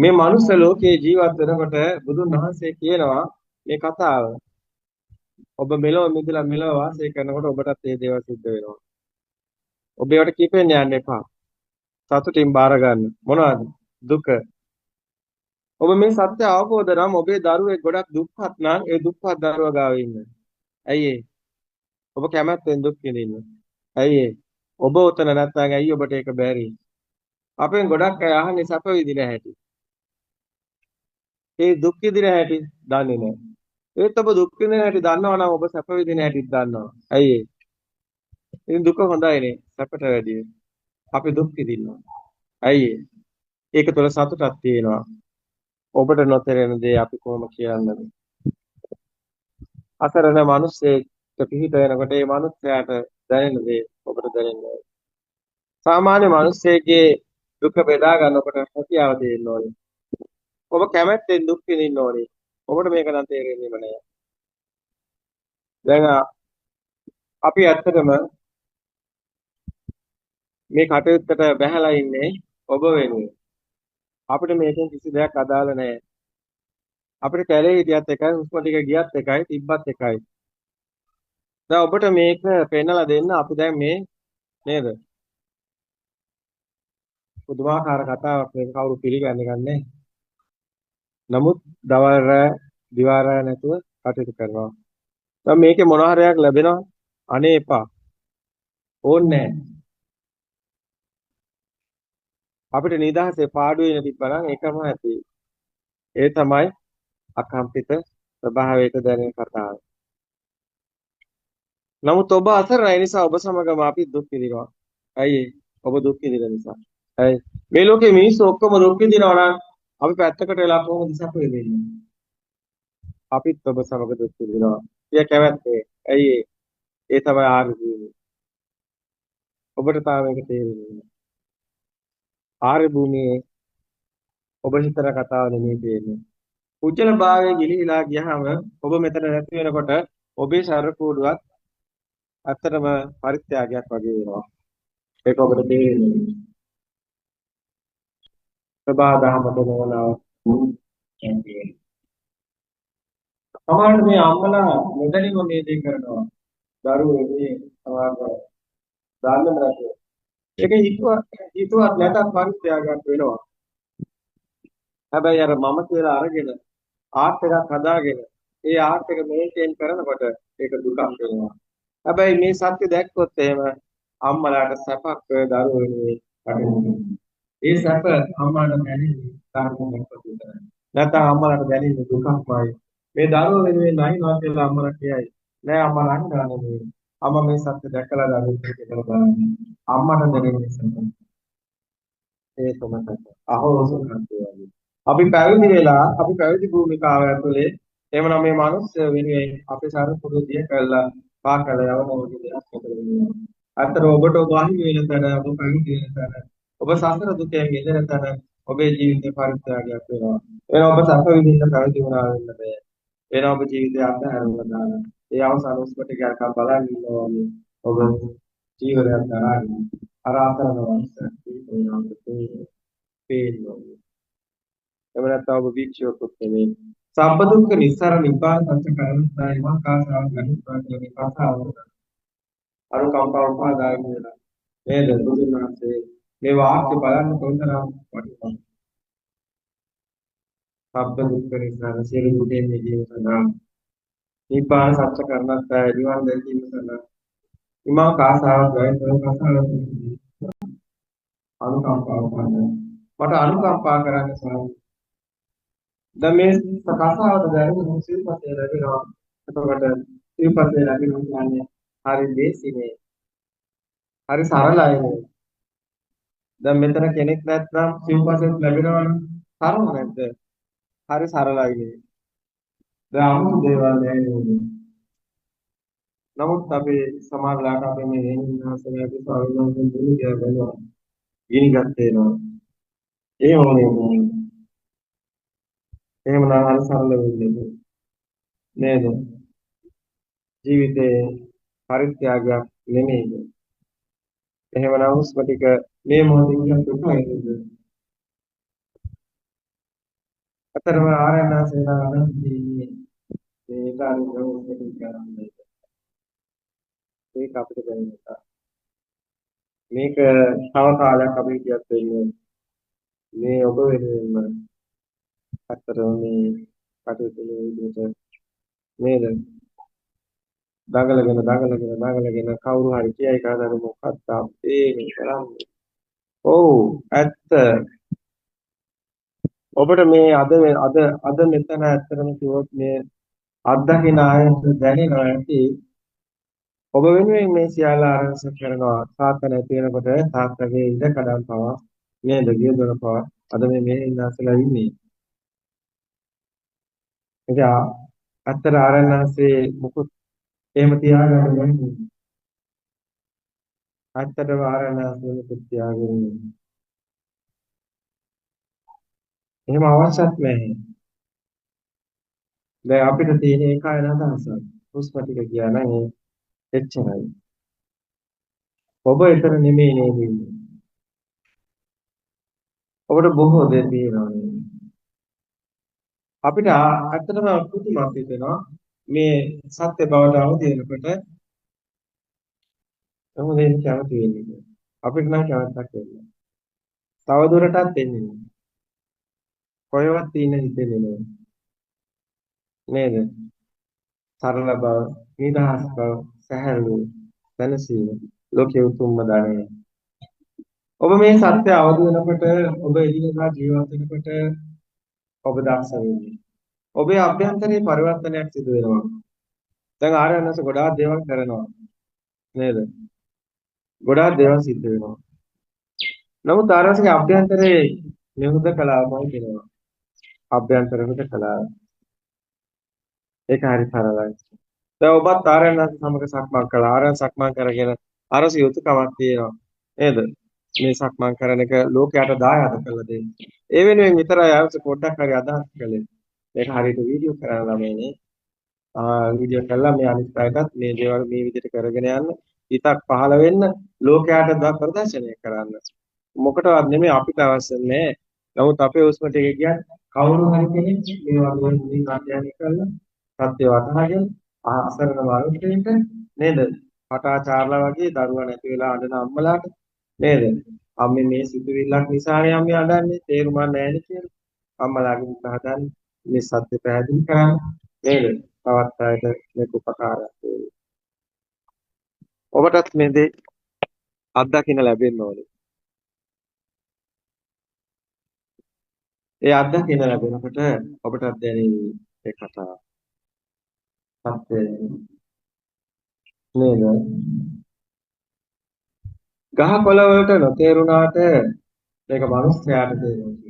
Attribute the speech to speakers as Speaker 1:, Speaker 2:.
Speaker 1: මේ මනුස්ස ලෝකයේ ජීවත් වෙනකොට බුදුන් වහන්සේ කියනවා මේ කතාව. ඔබ මෙලොව මිදලා මෙලොව වාසය කරනකොට ඔබටත් මේ දේවල් සිද්ධ වෙනවා. ඔබ ඒවට කිපෙන්න යන්න එපා. සතුටින් බාර ගන්න. මොනවද? දුක. ඔබ මේ සත්‍ය අවබෝධ නම් ඔබේ දරුවෙක් ගොඩක් දුක්ඛත් නම් ඒ දුක්ඛත් දරුවා ගාව ඉන්න. ඇයි ඒ? ඔබ කැමැත්තෙන් දුක් විඳින්න. ඇයි ඒ? ඔබ උතන නැත්නම් ඇයි ඔබට ඒක බැරි? අපෙන් ගොඩක් අය අහන්නේ සැප විඳින හැටි. ඒ දුක් විඳින හැටි දන්නේ නැහැ. ඒත් ඔබ දුක් විඳින හැටි දන්නවා නම් ඔබ සැප විඳින හැටිත් දන්නවා. ඇයි ඒ? ඉතින් දුක හොඳයිනේ සැපට වැඩිය. අපි දුක් විඳිනවා. ඇයි ඒ? ඒක තුළ සතුටක් තියෙනවා. ඔබට නොතේරෙන දේ අපි කොහොම කියන්නද? අසරණ මිනිස්සෙක් පිහිට වෙනකොට ඒ මිනිස්යාට දැනෙන දේ ඔබට දැනෙන්නේ. සාමාන්‍ය මිනිස්සෙකගේ දුක බෙදා ගන්න ඔබට හැකියාව දෙන්න ඕනේ. ඔබ කැමැත්තෙන් දුක් විඳින්න ඕනේ. ඔබට මේක නම් තේරෙන්නේම නැහැ. දැන් අපි ඇත්තටම මේ කටයුත්තට බැහැලා ඉන්නේ ඔබ වෙනුවෙන්. අපිට මේකෙන් කිසි දෙයක් අදාළ නැහැ. අපිට කැලේ හිටියත් එකයි, හුස්ම ටික ගියත් එකයි, තිබ්බත් එකයි. දැන් ඔබට මේක පෙන්නලා දෙන්න අපි දැන් මේ නේද? පුදුමාකාර කතාවක් මේක කවුරු පිළිගන්නේ නැහැ. නමුත් දවල් රෑ දිවා රෑ නැතුව කටයුතු කරනවා. දැන් මේකේ මොන හරයක් ලැබෙනවා? අනේ එපා. ඕනේ නැහැ. අපිට නිදහසේ පාඩු වෙන තිබ්බනම් ඒකම ඇති. ඒ තමයි අකම්පිත ස්වභාවයට දැනෙන කතාව. නමුත් ඔබ අසරණයි නිසා ඔබ සමගම අපි දුක් විඳිනවා. ඇයි ඒ? ඔබ දුක් විඳින නිසා. ඇයි? මේ ලෝකේ මිනිස්සු ඔක්කොම දුක් විඳිනවා නම් අපි පැත්තකට වෙලා කොහොමද සැප විඳින්නේ? අපිත් ඔබ සමග දුක් විඳිනවා. කිය කැමැත්තේ. ඇයි ඒ? ඒ තමයි ආර්ය භූමිය. ඔබට තාම මේක තේරෙන්නේ නැහැ. ආර්ය භූමියේ ඔබ හිතන කතාව නෙමෙයි තියෙන්නේ. උජ්ජල භාවයේ ගිලිහිලා ගියහම ඔබ මෙතන නැති වෙනකොට ඔබේ ශරීර කූඩුවක් ඇත්තටම පරිත්‍යාගයක් වගේ වෙනවා. ඒක ඔබට තේරෙන්නේ. ප්‍රභා දහමට නොවනව. සමහරවිට මේ අම්මලා නොදැනීම මේ දේ කරනවා. දරුවෝ මේ සමහරව දාන්න නැතුව. ඒක හිතුවත් නැතත් පරිත්‍යාගයක් වෙනවා. හැබැයි අර මම කියලා අරගෙන ආර්ට් එකක් හදාගෙන ඒ ආර්ට් එක මේන්ටේන් කරනකොට ඒක දුකක් වෙනවා. හැබැයි මේ සත්‍ය දැක්කොත් එහෙම අම්මලාට සැපක් දරුවෝ වෙනුවෙන් කටයුතු. ඒ සැප අම්මාට දැනෙන්නේ කාර්යයක් විතරයි. නැත්නම් අම්මලාට දැනෙන්නේ දුකක්මයි. මේ දරුවෝ වෙනුවෙන් නැහිනවා කියලා අම්මලා කියයි. නෑ අම්මා නැහිනවා නෙමෙයි. අම්මා මේ සත්‍ය දැකලා දරුවෙක් කියලා බලන්නේ. අම්මට දැනෙන්නේ සැප. ඒ තමයි සැප. අහෝසුකම් වගේ. අපි පැවිදි වෙලා අපි පැවිදි භූමිකාව ඇතුලේ එහෙමනම් මේ මිනිස් වෙනුවෙන් අපේ සාර පොදු දිය කළා පාකල යවන වගේ දෙයක් මෙතන වෙනවා. අතර ඔබට වහිමි වෙන තැන ඔබ පැවිදි වෙන තැන ඔබ සසර දුකෙන් මිදෙන තැන ඔබේ ජීවිතේ පරිත්‍යාගයක් වෙනවා. එහෙනම් ඔබ සසර විඳින්න පැවිදි වුණා වෙන්න බෑ. එහෙනම් ඔබ ජීවිතය අත්හැරලා දාලා ඒ අවසන් උස්මට ගියකම් බලන් ඉන්නවා වගේ ඔබ ජීවිතයක් දරාගෙන අර අතරම වංශ වෙනවා පේනවා. එහෙම නැත්නම් ඔබ භික්ෂුවකුත් නෙමෙයි. සම්බ දුක්ඛ නිස්සාර නිබ්බාන සත්‍ය කරණායි මහාකාසාව ගනිත්වා කියන කතාව. අනුකම්පාව උපාදාය කියලා. නේද බුදුන් වහන්සේ මේ වාක්‍ය බලන්න කොතරම් වටිනවද? සම්බ දුක්ඛ නිස්සාර සියලු දුකෙන් මිදීම සඳහා නිබ්බාන සත්‍ය කරණායි නිවන් දැකීම සඳහා ඉමා කාසාව ගනිත්වා කතාව. අනුකම්පාව උපාදාය. මට අනුකම්පා කරන්න සාරයි. දැන් මේ කතාවට දැනුම සිල්පතේ ලැබෙනවා. එතකොට සිල්පතේ ලැබෙනවා කියන්නේ හරි දේශිනේ. හරි සරලයි නේ. දැන් මෙතන කෙනෙක් නැත්නම් සිල්පතේ ලැබෙනවනේ. සරල නැද්ද? හරි සරලයි නේ. දැන් අමුතු දේවල් නෑනේ. නමුත් අපි සමාජලාට අපි මේ හේනිනාසලගේ ස්වාමීන් දුරු කියනවා. ගිනි ගත්තේනවා. ඒ ඕනේ. එහෙමනම් හරි සරල වෙන්නේ නේද? ජීවිතේ පරිත්‍යාගයක් නෙමෙයි. එහෙමනම් හුස්ම ටික මේ මොහොතින් දුකයිද? අතරම ආරණ්‍යසේනා අනන්තයේ මේ කාර්යක්‍රමයකට කරන්නේ ඒක අපිට දැනෙන එක. මේක තව කාලයක් අපි කියත් වෙන්නේ මේ ඔබ වෙනුවෙන්ම අතරම මේ කටයුතු මේ විදිහට නේද? දඟලගෙන කවුරු හරි කියයි කාදර මොකක්ද අපේ මේ කරන්නේ. ඔව් ඇත්ත. ඔබට මේ අද මෙතන ඇත්තටම කිව්වොත් මේ අත්දකින්න ආයත දැනෙනවා ඇති. ඔබ වෙනුවෙන් මේ සියල්ල ආරංචි කරනවා. තාත්තා නැති වෙනකොට තාත්තගේ ඉඩ කඩම් පවා නේද ගියදොර පවා අද මේ ඉන්නාසලා ඉන්නේ. ඒක ඇත්තට ආරණ්‍යන්සේ මුකුත් එහෙම තියාගන්න බැහැ. ඇත්තටම ආරණ්‍යන්සේ මුකුත් තියාගෙන එහෙම අවශ්‍යත් නැහැ. දැන් අපිට තියෙන එකයි අදහස. හුස්ම ටික ගියා නම් එච්චරයි. ඔබ එතන නෙමෙයි නේද ඉන්නේ. ඔබට බොහෝ දේ තියෙනවා නේද? අපිට ඇත්තටම පුදුමත් හිතෙනවා මේ සත්‍ය බවට අවදි වෙනකොට මොකද කැමති වෙන්නේ. අපිට නම් කැමැත්තක් වෙන්නේ. තව දුරටත් එන්නේ නෑ. කොහෙවත් ඉන්න හිතෙන්නේ නෑ. නේද? සරල බව, නිදහස් බව, සැහැල්ලු, දැනසීම ලෝකයේ උතුම්ම ධනය. ඔබ මේ සත්‍ය අවදි වෙනකොට ඔබ එදිනෙදා ජීවත් වෙනකොට ඔබ දක්ෂ වෙන්නේ. ඔබේ අභ්‍යන්තරයේ පරිවර්තනයක් සිදු වෙනවා. දැන් ආර්යනස ගොඩාක් දේවල් කරනවා. නේද? ගොඩාක් දේවල් සිද්ධ වෙනවා. නමුත් ආර්යනසගේ අභ්‍යන්තරයේ නිහුද කලාවමයි කියනවා. අභ්‍යන්තර හුද කලාව. ඒක හරි සරලයි. දැන් ඔබත් ආර්යනස සමග සක්මන් කළා. ආර්යන සක්මන් කරගෙන අරස යුතුයකමක් තියෙනවා. නේද? මේ සක්මන් කරන එක ලෝකයට දායාද කළ දෙන්න. ඒ වෙනුවෙන් විතරයි ආයුෂ පොඩ්ඩක් හරි අදහස් කළේ. මේක හරියට වීඩියෝ කරලා ළමයිනේ. වීඩියෝ කරලා මේ අනිත් අයටත් මේ දේවල් මේ විදිහට කරගෙන යන්න හිතක් පහළ වෙන්න ලෝකයට ප්‍රදර්ශනය කරන්න. මොකටවත් නෙමෙයි අපිට අවශ්‍ය නැහැ. නමුත් අපේ උස්ම ටික කියන්නේ කවුරු හරි කෙනෙක් මේ වගේ මුලින් අධ්‍යයනය කරලා සත්‍ය වටහාගෙන අසරණ වරුන්ට නේද? පටාචාර්ලා වගේ දරුවා නැති වෙලා අඬන අම්මලාට නේද? අම්මේ මේ සිතුවිල්ලක් නිසානේ අම්මේ අඬන්නේ තේරුමක් නැහැ නේ කියලා. අම්මලාගේ මුඛ හදන්නේ මේ සත්‍ය පැහැදිලි කරන්න නේද? තවත් අයට මේක උපකාරයක් වේවි. ඔබටත් මේ දේ අත්දකින්න ලැබෙන්න ඕනේ. ඒ අත්දකින්න ලැබෙනකොට ඔබටත් දැනෙන්නේ ඒ කතාව. සත්‍ය නේද? ගහ කොළ වලට නොතේරුණාට මේක මිනිස්යාට තේරෙනවා.